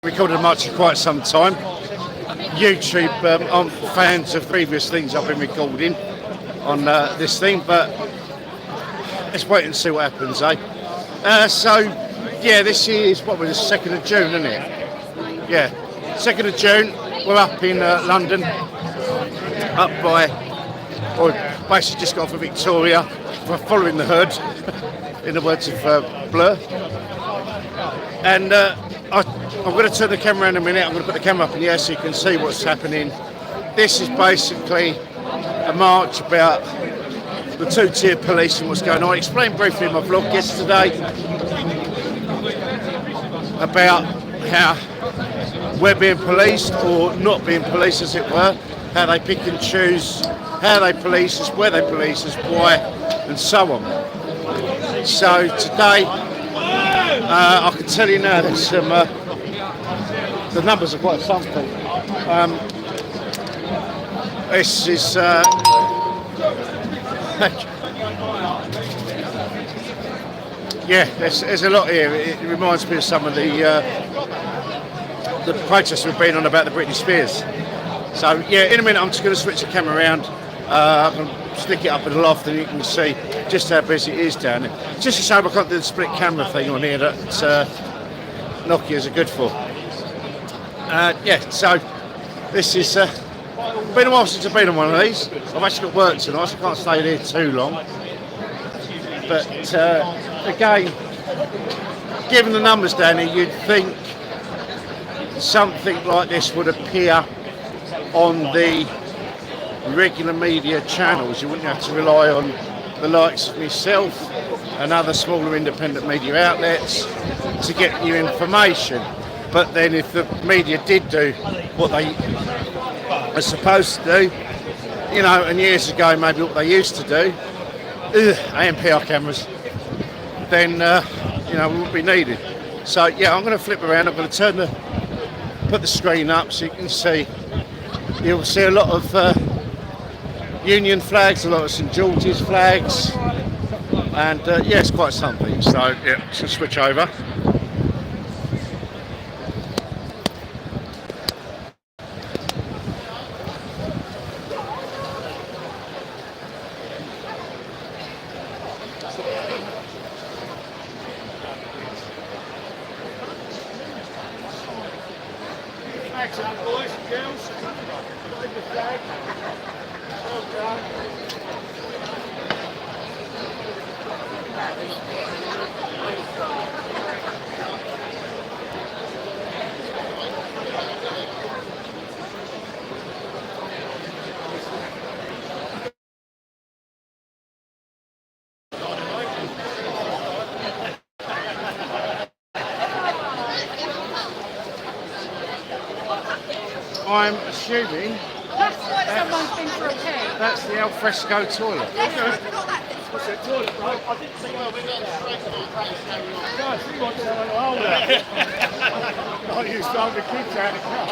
Recorded a march for quite some time. YouTube, I'm fans of previous things I've been recording on this thing, but let's wait and see what happens, eh? This is, what was it, 2nd of June, isn't it? Yeah, 2nd of June, we're up in London, up by, or basically just got off of Victoria, for following the herd, in the words of Blur. And I'm going to turn the camera around in a minute. I'm going to put the camera up in the air so you can see what's happening. This is basically a march about the two-tier police and what's going on. I explained briefly in my vlog yesterday about how we're being policed or not being policed, as it were, how they pick and choose, how they police us, where they police us, why, and so on. So today, I can tell you now there's some, the numbers are quite something. This is, yeah, there's a lot here. It reminds me of some of the protests we've been on about the Britney Spears. So yeah, in a minute I'm just going to switch the camera around. I can stick it up in the loft and you can see just how busy it is down there. Just a shame I can't do the split camera thing on here that Nokia's are good for. So this is been a while since I've been on one of these. I've actually got work tonight, so I can't stay there too long. But again, given the numbers down here, you'd think something like this would appear on the regular media channels. You wouldn't have to rely on the likes of myself and other smaller independent media outlets to get you information. But then if the media did do what they are supposed to do, you know, and years ago maybe what they used to do, AMPR cameras, then you know, we wouldn't be needed. So yeah, I'm going to flip around. I'm going to put the screen up so you can see. You'll see a lot of Union flags, a lot of St George's flags, and yeah, it's quite something. So yeah, just switch over. Flags up, boys and girls. Wave the flag. Well done. I'm assuming that's what someone's been for a pee. That's the al fresco toilet. What's the toilet, bro? I didn't see where we got straight to the guys, we want someone older. Not you starting the kids out of the car.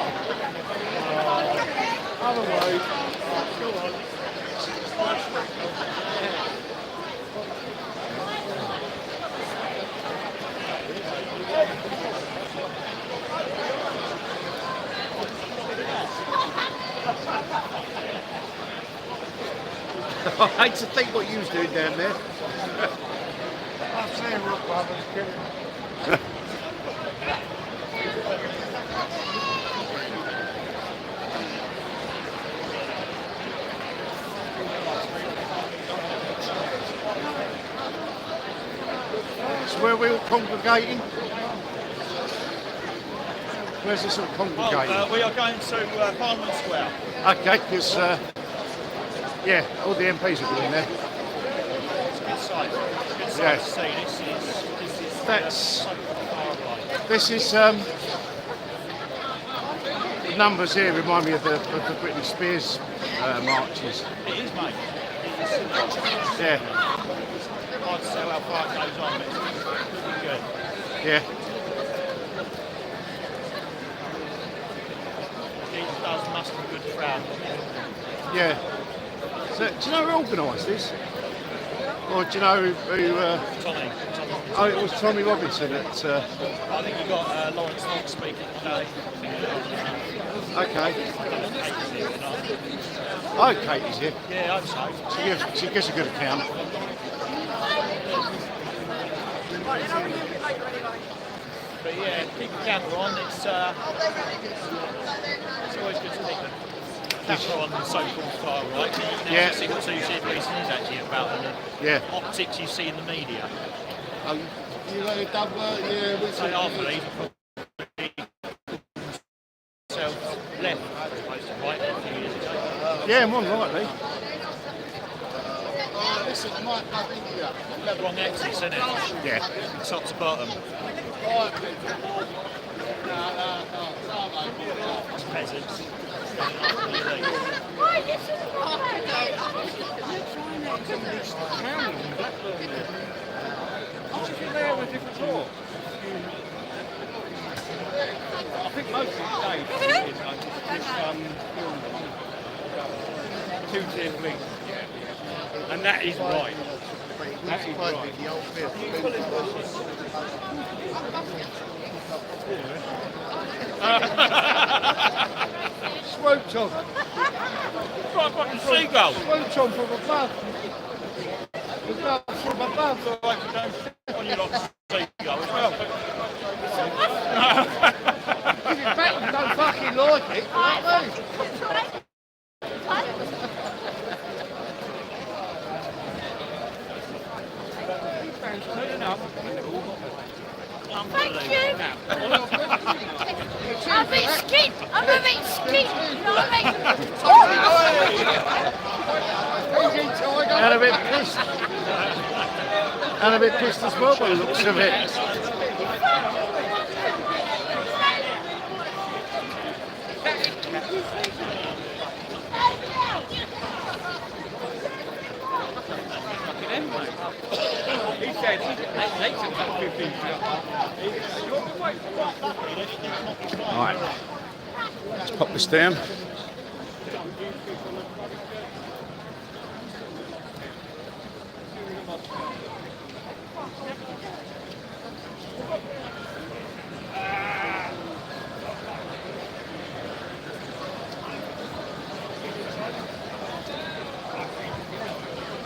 Otherwise, go on. I hate to think what you was doing down there. I'm saying, look, brothers, get it. So where are we all congregating? Where's this all congregating? We are going to Parliament Square. Okay, because yeah, all the MPs will be in there. It's a good sight. Good sight Yeah. to see. This is the numbers here remind me of the Britney Spears marches. It is, mate. Yeah, Hard to tell how far it goes on, but it's pretty good. yeah. It does muster a good crowd. Yeah. So, do you know who organised this? Or do you know who Tommy. Oh, it was Tommy Robinson at. I think you got Lawrence Knox speaking today. Okay. Oh, Katie's here. Yeah, I hope so. She gives a good account. But yeah, keep the camera on. It's always good to keep the camera on the so-called style, right? So you can Yeah. actually see what Susie Reason is actually about and the Yeah. optics you see in the media. You know, done work, yeah, we So after these, self left as opposed to right a few years ago. Yeah, more than likely. listen, I might have India. Wrong axis, isn't it? Yeah. Top to bottom. Peasants. I think most of the days is two-tier fleet. And that is right. That is right. Swooped on. Right, fucking seagull. Swooped on from above. From above. On your lot seagull as well. Give it back, you don't fucking like it. Thank you. I'm a bit skint. I'm a bit skint. You know what I mean? And a bit pissed. And a bit pissed as well by the looks of it. He said, they took about 15 Right. Let's pop this down.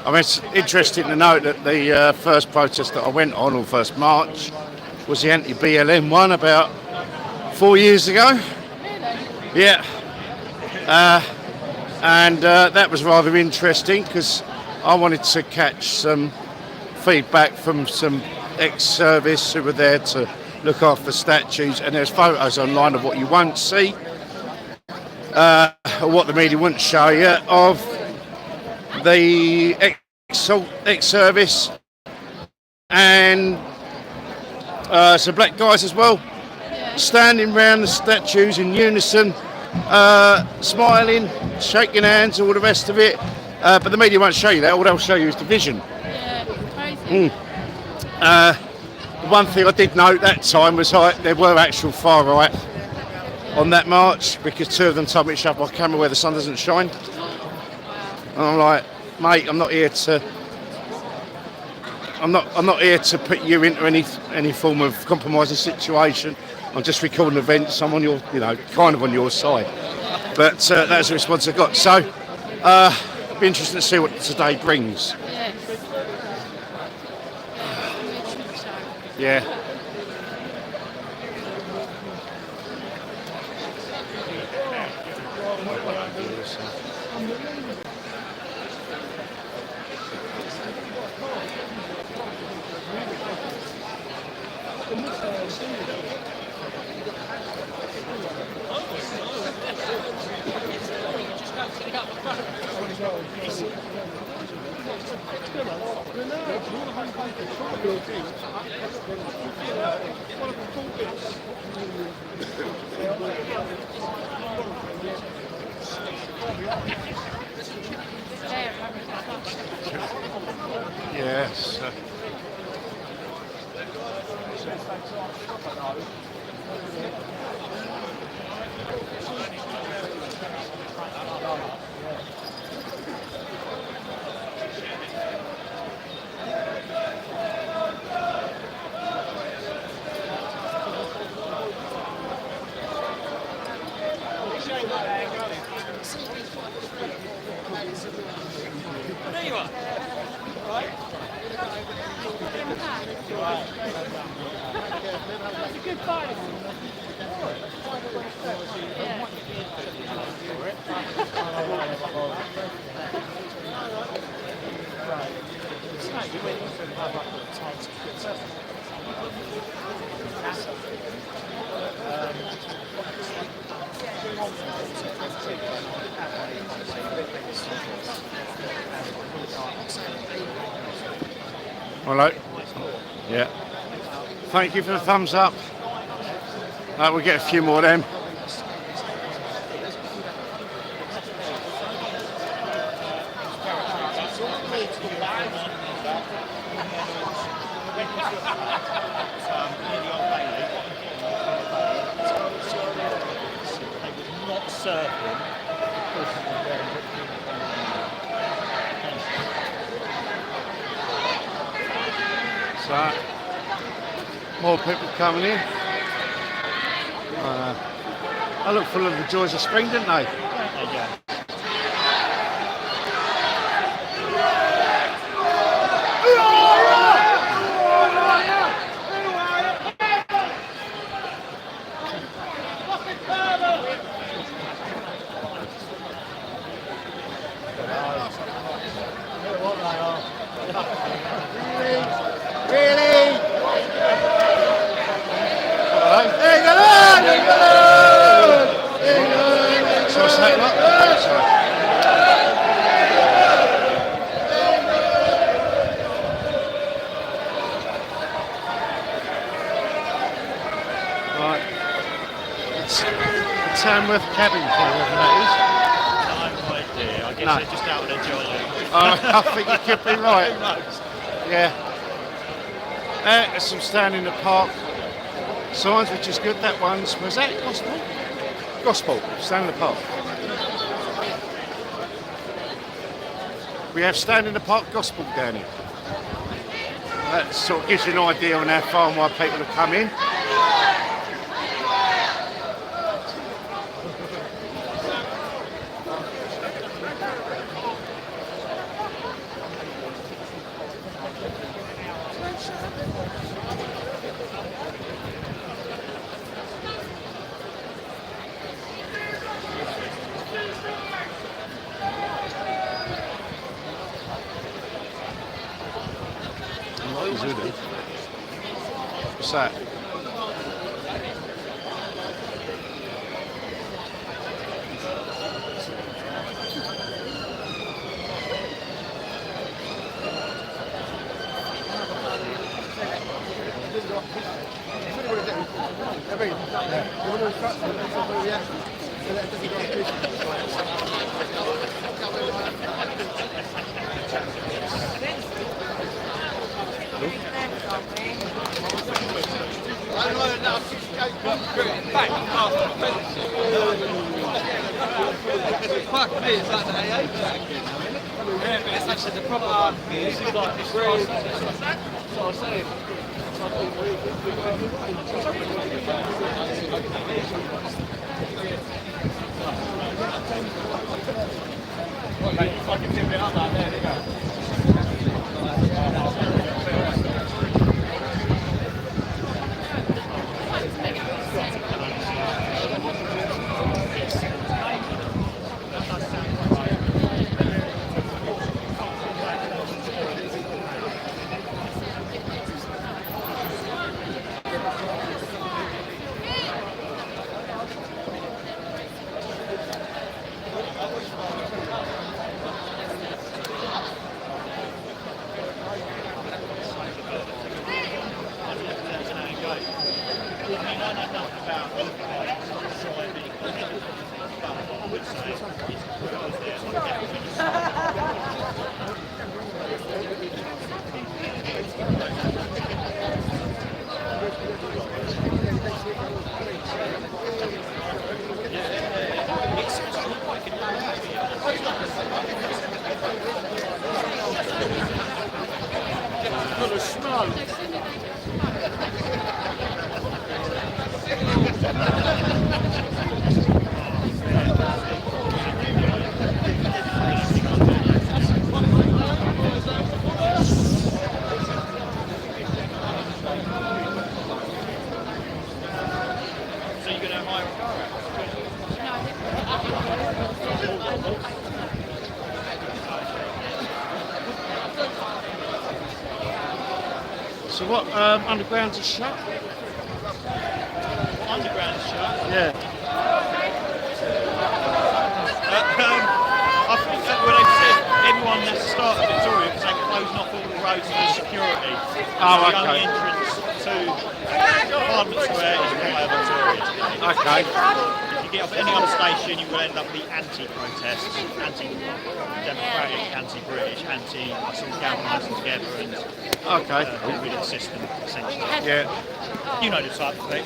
I mean, it's interesting to note that the first protest that I went on first march, was the anti-BLM one about 4 years ago. Yeah. And that was rather interesting because I wanted to catch some feedback from some ex-service who were there to look after statues, and there's photos online of what you won't see, or what the media wouldn't show you, of the ex-service and some black guys as well, standing round the statues in unison, smiling, shaking hands, all the rest of it. But the media won't show you that. All they'll show you is division. Yeah, crazy. The one thing I did note that time was like there were actual far right on that march, because two of them told me to shove my camera where the sun doesn't shine. And I'm like, mate, I'm not here to put you into any form of compromising situation. I'm just recording events. I'm on your, kind of on your side. But that's the response I got. So, it'll be interesting to see what today brings. Yes. Yeah. Yes. That's a good fight. Hello. Yeah. Thank you for the thumbs up. We'll get a few more of them. Not surfing. So, more people coming in. I look full of the joys of spring, didn't they? Yeah. Tamworth cabin crew, whatever that No idea. I guess they're just out of their joy. is. I think you could be right. Who knows? Yeah. There's some stand in the park signs, which is good. That one's, was that Gospel? Gospel, stand in the park. We have stand in the park Gospel down here. That sort of gives you an idea on how far and wide people have come in. What's that? Fuck me, it's like the AA track, you know? Yeah, but it's actually the proper music, like this grass. That's what I was saying. Right, you fucking tip it up like there, there you go. hire a car So what? Underground's a shut? Underground shut. Yeah. I think that when they said everyone has to start at Victoria because they're closing off all the roads for security. Oh, The okay. only entrance to Parliament Square is via Victoria. Okay. If you get off any other station, you will end up with the anti-protest, anti-democratic, anti-British, sort of galvanising together and Okay. with the system, essentially. Yeah. You know the type of thing.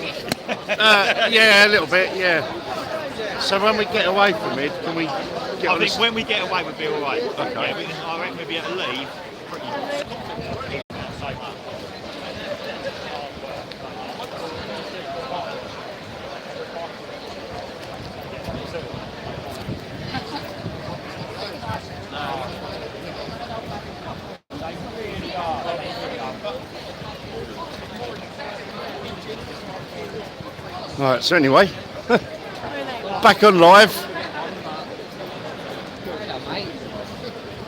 Yeah, a little bit. Yeah. So when we get away from it, can we get I on think this? when we get away, we'll be all right. Okay. Yeah, I reckon we'll be able to leave pretty safe. Right. So anyway, back on live.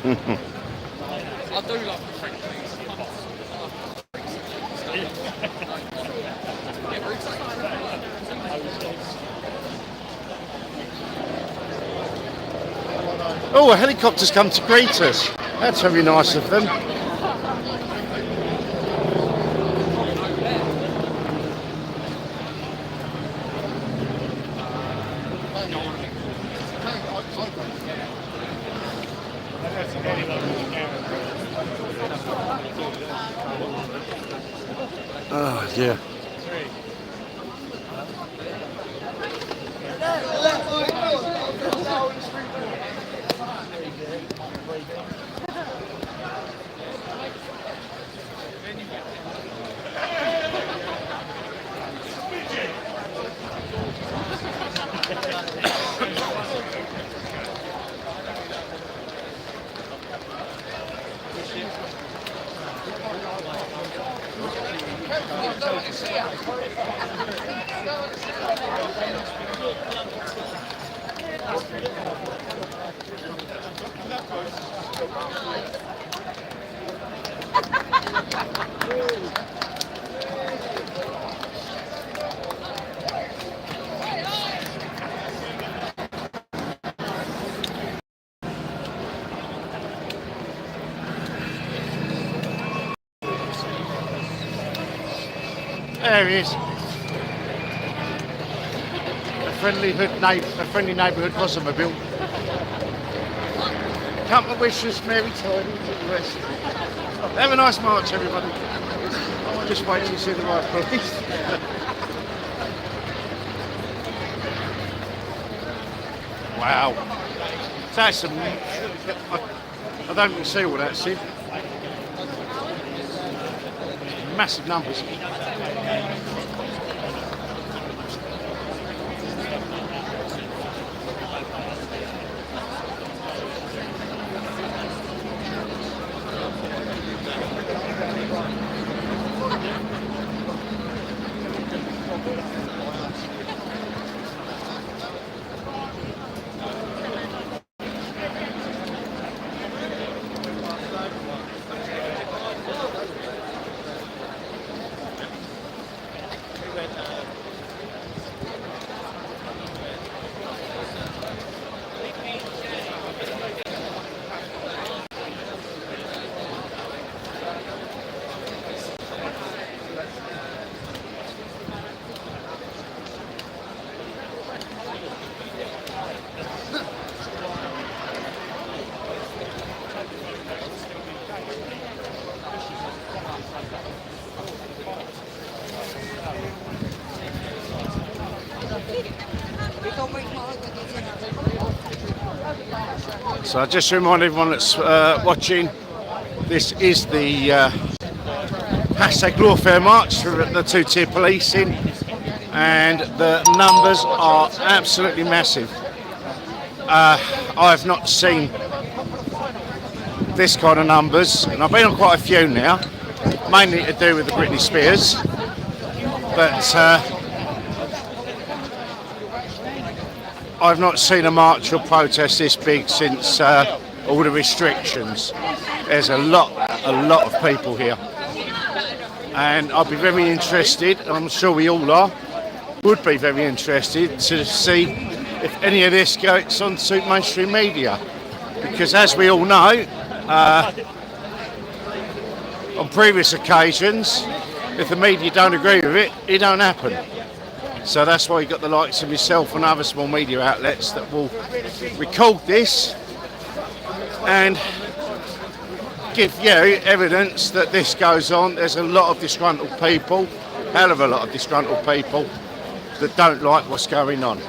I do love the French things. Oh, a helicopter's come to greet us. That's very nice of them. Oh, yeah. There he is. A friendly neighbourhood automobile. Come and wish us merry tidings at the rest. Have a nice march, everybody. Just wait till you see the right place. Wow. That's some. I don't even see all that, Sid. Massive numbers. So I just remind everyone that's watching, this is the hashtag Lawfare March for the two-tier policing, and the numbers are absolutely massive. I've not seen this kind of numbers, and I've been on quite a few now, mainly to do with the Britney Spears, but I've not seen a march or protest this big since all the restrictions. There's a lot of people here, and I'd be very interested, I'm sure we all are, would be very interested to see if any of this gets onto mainstream media, because as we all know, on previous occasions, if the media don't agree with it, it don't happen. So that's why you've got the likes of yourself and other small media outlets that will record this and give you evidence that this goes on. There's a lot of disgruntled people, hell of a lot of disgruntled people that don't like what's going on.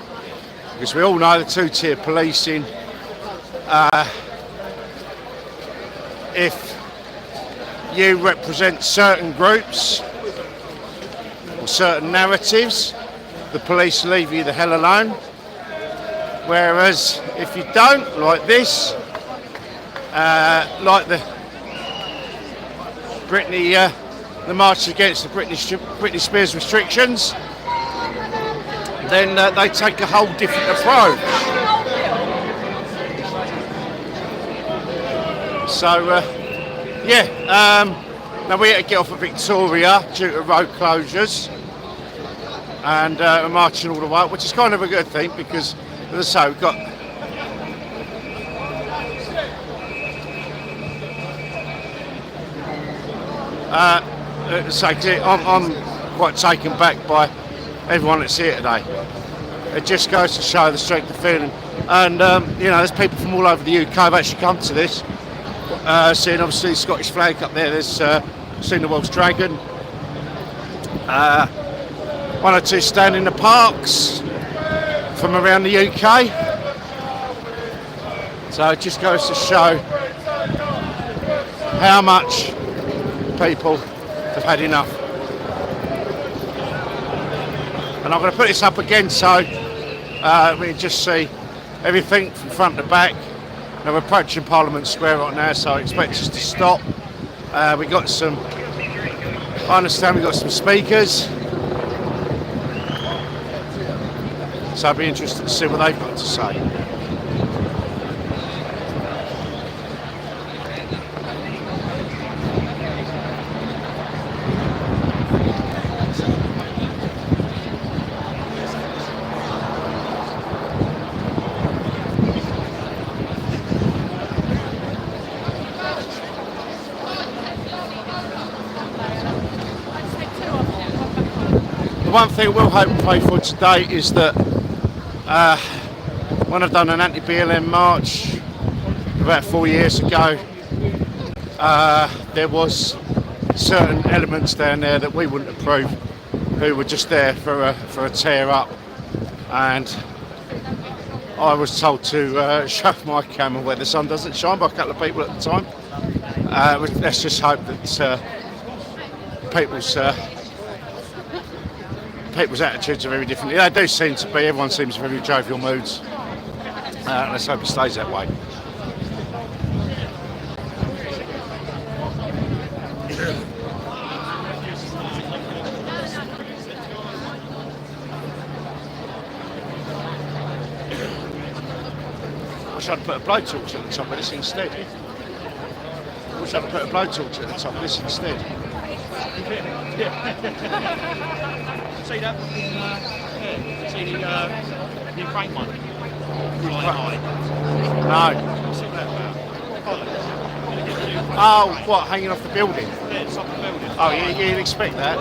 Because we all know the two-tier policing, if you represent certain groups or certain narratives, the police leave you the hell alone. Whereas if you don't, like this, like the march against the Britney Spears restrictions, then they take a whole different approach. So, now we had to get off at Victoria due to road closures, and we're marching all the way up, which is kind of a good thing because, as I say, we've got I'm quite taken back by everyone that's here today. It just goes to show the strength of feeling, and there's people from all over the UK have actually come to this. Seeing obviously the Scottish flag up there, there's seen the Welsh Dragon. One or two stand in the parks from around the UK. So it just goes to show how much people have had enough. And I'm going to put this up again so we can just see everything from front to back. Now we're approaching Parliament Square right now, so I expect us to stop. I understand we've got some speakers. So I'd be interested to see what they've got to say. One thing we'll hope and pray for today is that when I've done an anti-BLM march about 4 years ago, there was certain elements down there that we wouldn't approve, who were just there for a tear up, and I was told to shove my camera where the sun doesn't shine by a couple of people at the time. Let's just hope that people's attitudes are very different. They do seem to be. Everyone seems very jovial moods. Let's hope it stays that way. I wish I'd put a blowtorch at the top of this instead. I wish I'd put a blowtorch at the top of this instead. See that? See the Ukraine one? Flying high. No. What's that about? Oh, what, hanging off the building? Yeah, it's off the building. Oh, you'd expect that.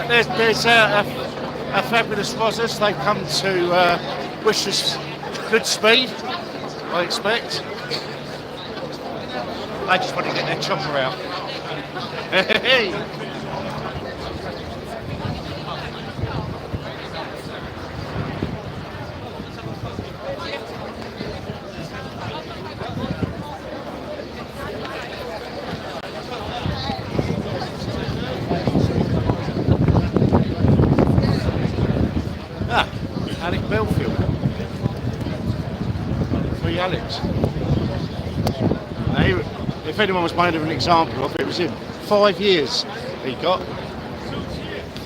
There's a fabulous Rozzers. They've come to wish us good speed, I expect. They just want to get their chopper out. Hey! Alec Belfield. 3 Alex. Now, if anyone was made of an example of it, was him. 5 years he got.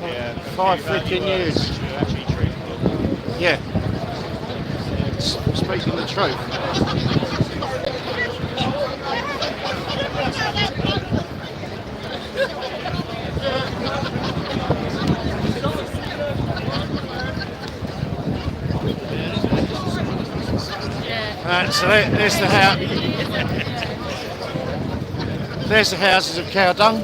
Yeah, 5 freaking years. Actually true. Yeah. Prince for speaking the truth. Right, so there's the house. There's the houses of cow dung.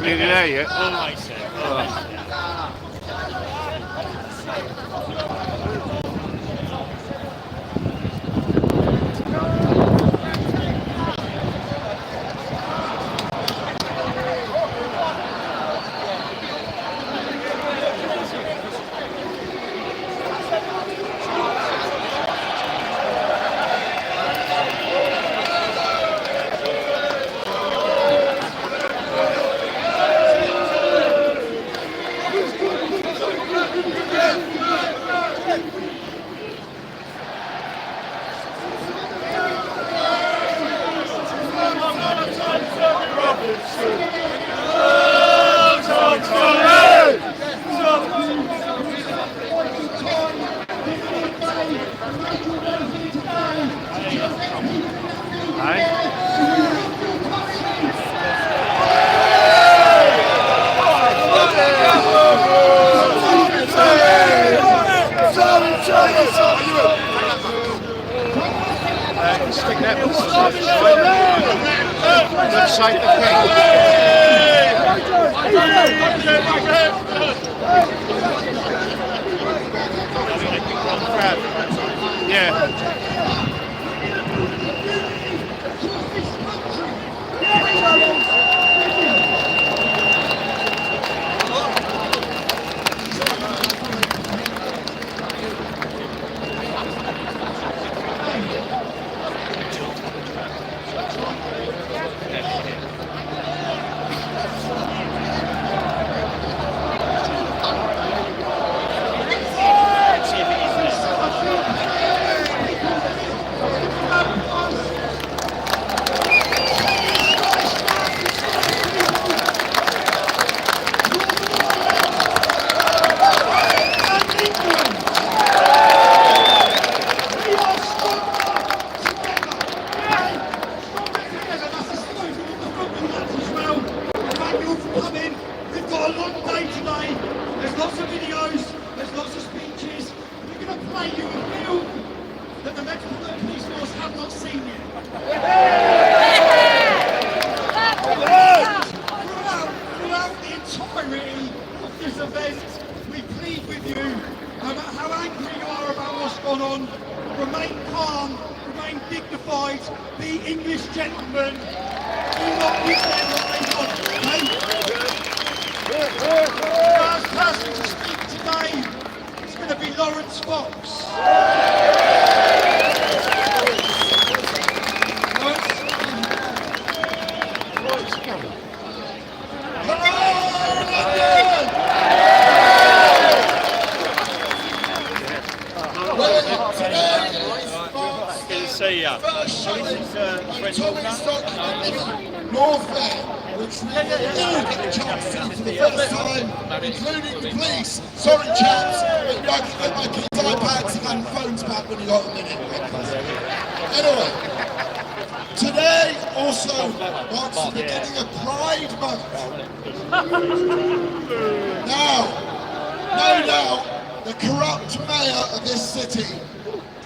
Nearly there yet? Almost there. Stick that on the side of the king. Yeah. Including the police. Sorry chaps, but you can get my kids' iPads and phones back when you got a minute. Anyway, today also marks the beginning of Pride Month. Now, no doubt, the corrupt mayor of this city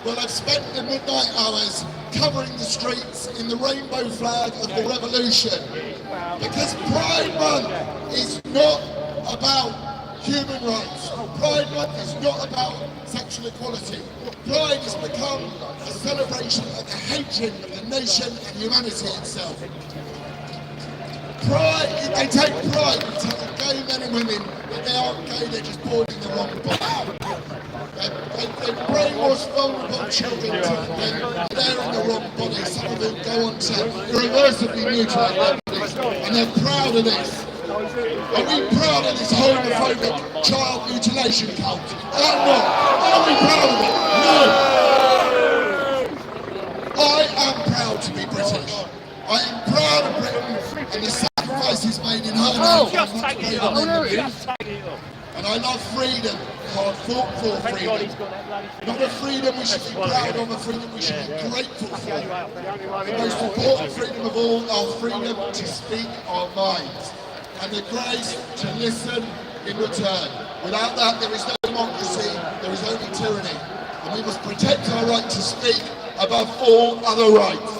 will have spent the midnight hours covering the streets in the rainbow flag of the revolution. Because Pride Month is not about human rights. Pride Month is not about sexual equality. Pride has become a celebration of the hatred of the nation and humanity itself. Pride, they take pride in telling gay men and women that they aren't gay, they're just born in the wrong body. They brainwash vulnerable children to think they're in the wrong body. Some of them go on to irreversibly mutilate their bodies, and they're proud of this. Are we proud of this homophobic child mutilation cult? I'm not. Are we proud of it? No. proud of Britain and the sacrifices made in her name. And I love freedom. I fought for freedom. Not a freedom we should be proud of, a freedom we should be grateful for. The most important freedom of all, our freedom to speak our minds. And the grace to listen in return. Without that, there is no democracy, there is only tyranny. And we must protect our right to speak above all other rights.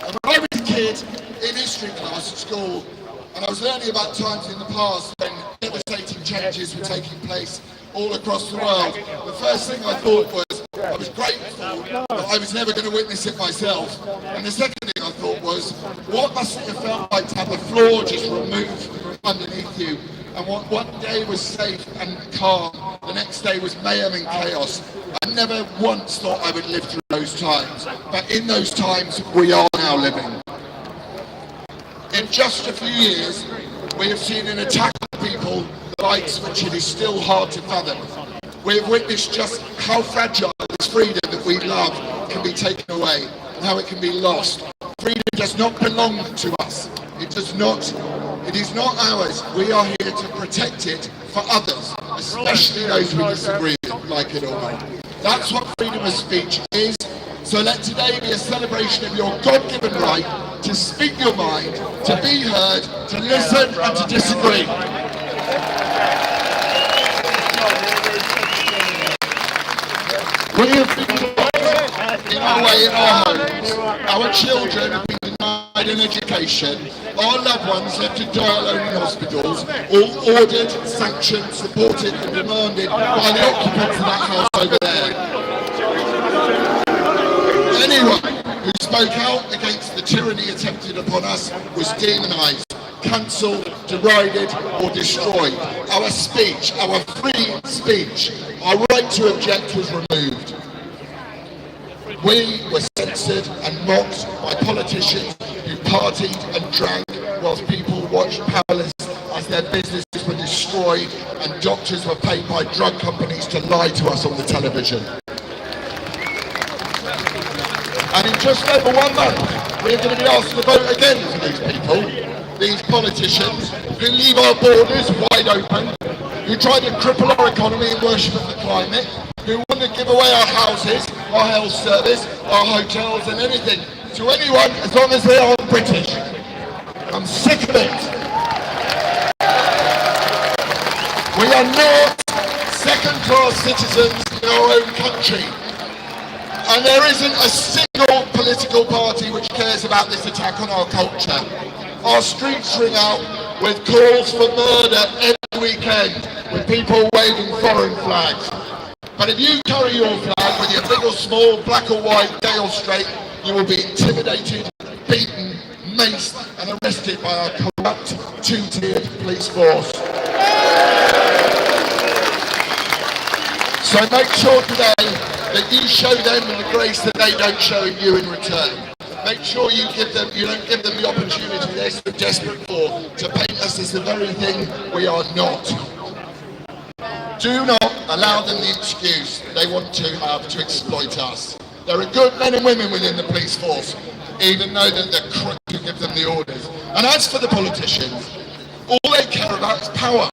And when I was a kid in history class at school, and I was learning about times in the past when devastating changes were taking place all across the world, the first thing I thought was, I was grateful that I was never going to witness it myself. And the second thing I thought was, what must it have felt like to have the floor just removed from underneath you? And what one day was safe and calm, the next day was mayhem and chaos. I never once thought I would live through those times. But in those times, we are now living. In just a few years, we have seen an attack on people, the likes of which it is still hard to fathom. We have witnessed just how fragile this freedom that we love can be taken away and how it can be lost. Freedom does not belong to us. It is not ours. We are here to protect it for others, especially those we disagree with, like it or not. That's what freedom of speech is. So let today be a celebration of your God-given right to speak your mind, to be heard, to listen and to disagree. We have been locked in our way in our homes. Our children have been denied an education. Our loved ones left to die alone in hospitals, all ordered, sanctioned, supported and demanded by the occupants of that house over there. Anyone who spoke out against the tyranny attempted upon us was demonised, cancelled, derided or destroyed. Our speech, our free speech, our right to object was removed. We were censored and mocked by politicians who partied and drank whilst people watched powerless as their businesses were destroyed and doctors were paid by drug companies to lie to us on the television. And in just over 1 month, we're going to be asked to vote again for these people, these politicians who leave our borders wide open, who try to cripple our economy and worship of the climate, who want to give away our houses, our health service, our hotels and anything to anyone as long as they are British. I'm sick of it. We are not second-class citizens in our own country. And there isn't a single political party which cares about this attack on our culture. Our streets ring out with calls for murder every weekend, with people waving foreign flags. But if you carry your flag, whether you're big or small, black or white, gay or straight, you will be intimidated, beaten, maced and arrested by our corrupt, two-tiered police force. So make sure today that you show them the grace that they don't show you in return. Make sure you don't give them the opportunity they're so desperate for to paint us as the very thing we are not. Do not allow them the excuse they want to have to exploit us. There are good men and women within the police force, even though they're crooks who give them the orders. And as for the politicians, all they care about is power.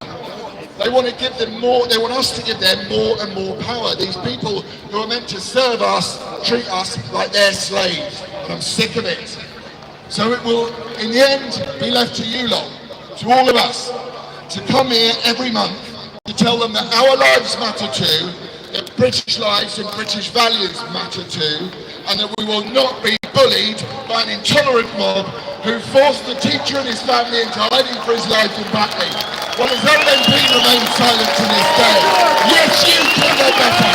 They want to give them more, they want us to give them more and more power. These people who are meant to serve us, treat us like they're slaves. And I'm sick of it. So it will, in the end, be left to you lot, to all of us, to come here every month to tell them that our lives matter too, that British lives and British values matter too, and that we will not be bullied by an intolerant mob who forced the teacher and his family into hiding for his life in Batley. Well, his own MP remains silent to this day. Yes, you can know better.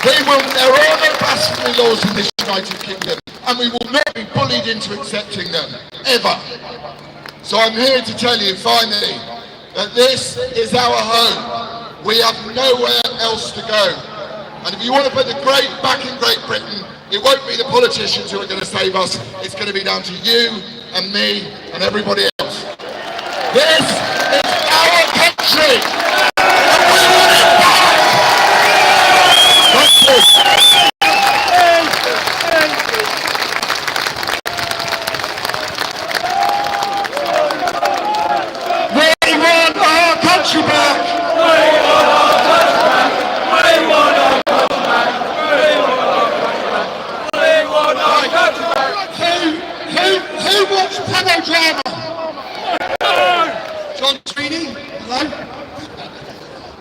There are no blasphemy laws in this United Kingdom, and we will not be bullied into accepting them, ever. So I'm here to tell you, finally, that this is our home. We have nowhere else to go. And if you want to put the great back in Great Britain, it won't be the politicians who are going to save us. It's going to be down to you and me and everybody else. This is our country, and we want it back. Thank you.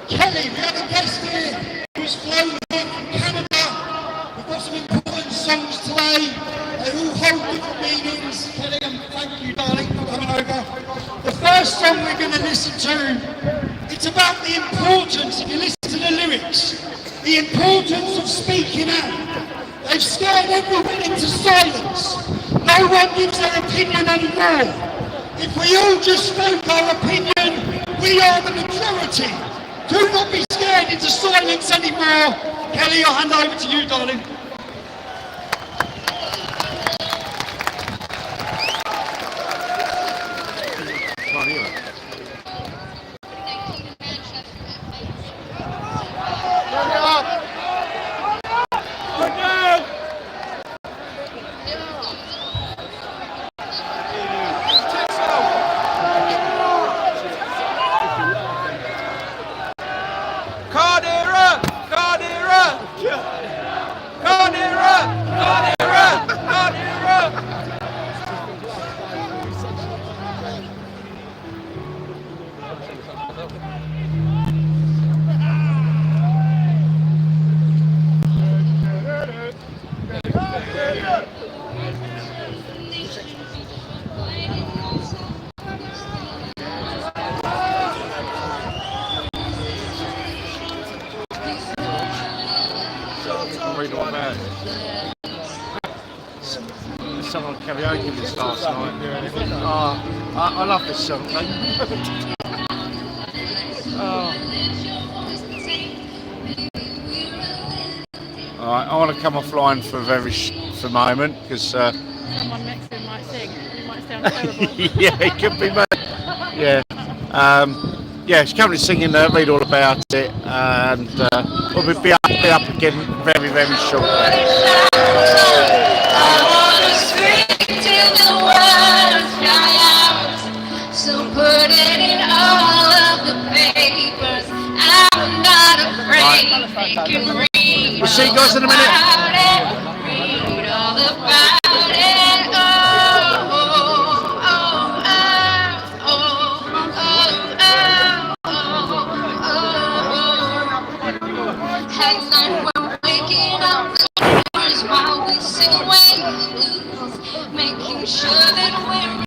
Kelly, we have a guest here who's flown here from Canada. We've got some important songs today. They all hold different meanings. Kelly, and thank you, darling, for coming over. The first song we're going to listen to, it's about the importance, if you listen to the lyrics, the importance of speaking out. They've scared everyone into silence. No one gives their opinion anymore. If we all just spoke our opinion, we are the majority. Do not be scared into silence anymore. Kelly, I'll hand over to you, darling. Someone karaoke this last night. Oh, I love this song, mate. Alright, I want to come offline for a for a moment because Someone next to him might sing. It might sound terrible. yeah, it could be me. Yeah, yeah, she's currently singing Read All About It, and we'll be up again very, very shortly. So put it in all of the papers. I'm not afraid. They can read. We'll see you guys in a minute. Read all about it. Oh, oh, oh, oh, oh, oh, oh, oh. At night we're waking up while we sit awake, making sure that we're